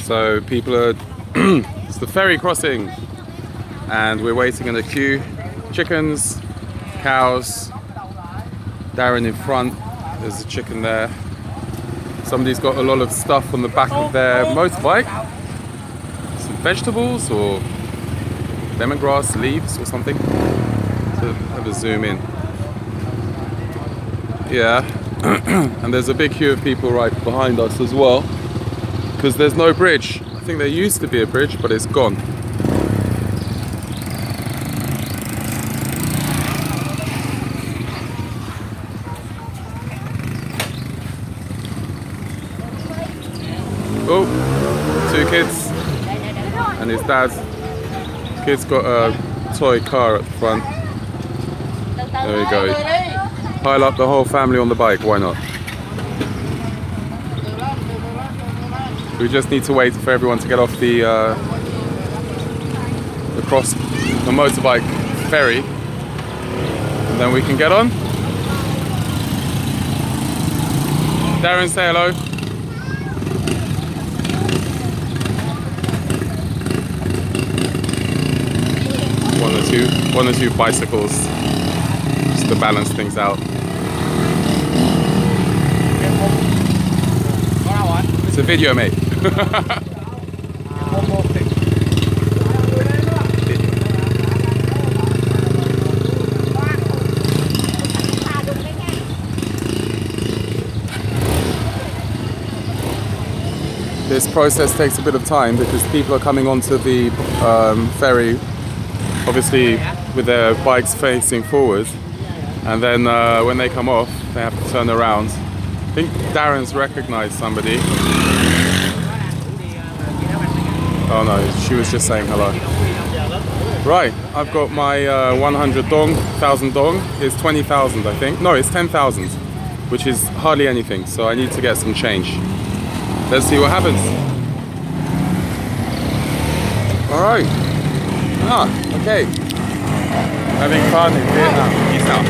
So people are, it's the ferry crossing and we're waiting in the queue. Chickens, cows, Darren in front, there's a chicken there. Somebody's got a lot of stuff on the back of their motorbike. Some vegetables or lemongrass leaves or something. To have a zoom in. Yeah, and there's a big queue of people right behind us as well, because there's no bridge. I think there used to be a bridge, but it's gone. Oh, two kids and his dad. Kid's got a toy car at the front. There we go. Pile up the whole family on the bike, why not? We just need to wait for everyone to get off the motorbike ferry, and then we can get on. Darren, say hello. One or two bicycles, just to balance things out. It's a video, mate. This process takes a bit of time because people are coming onto the ferry, obviously with their bikes facing forward, and then when they come off they have to turn around. I think Darren's recognized somebody. Oh no, she was just saying hello. Right, I've got my 100 dong, 1000 dong is 20,000 I think. No, it's 10,000, which is hardly anything, so I need to get some change. Let's see what happens. Alright. Ah, okay. Having fun in Vietnam. Peace out.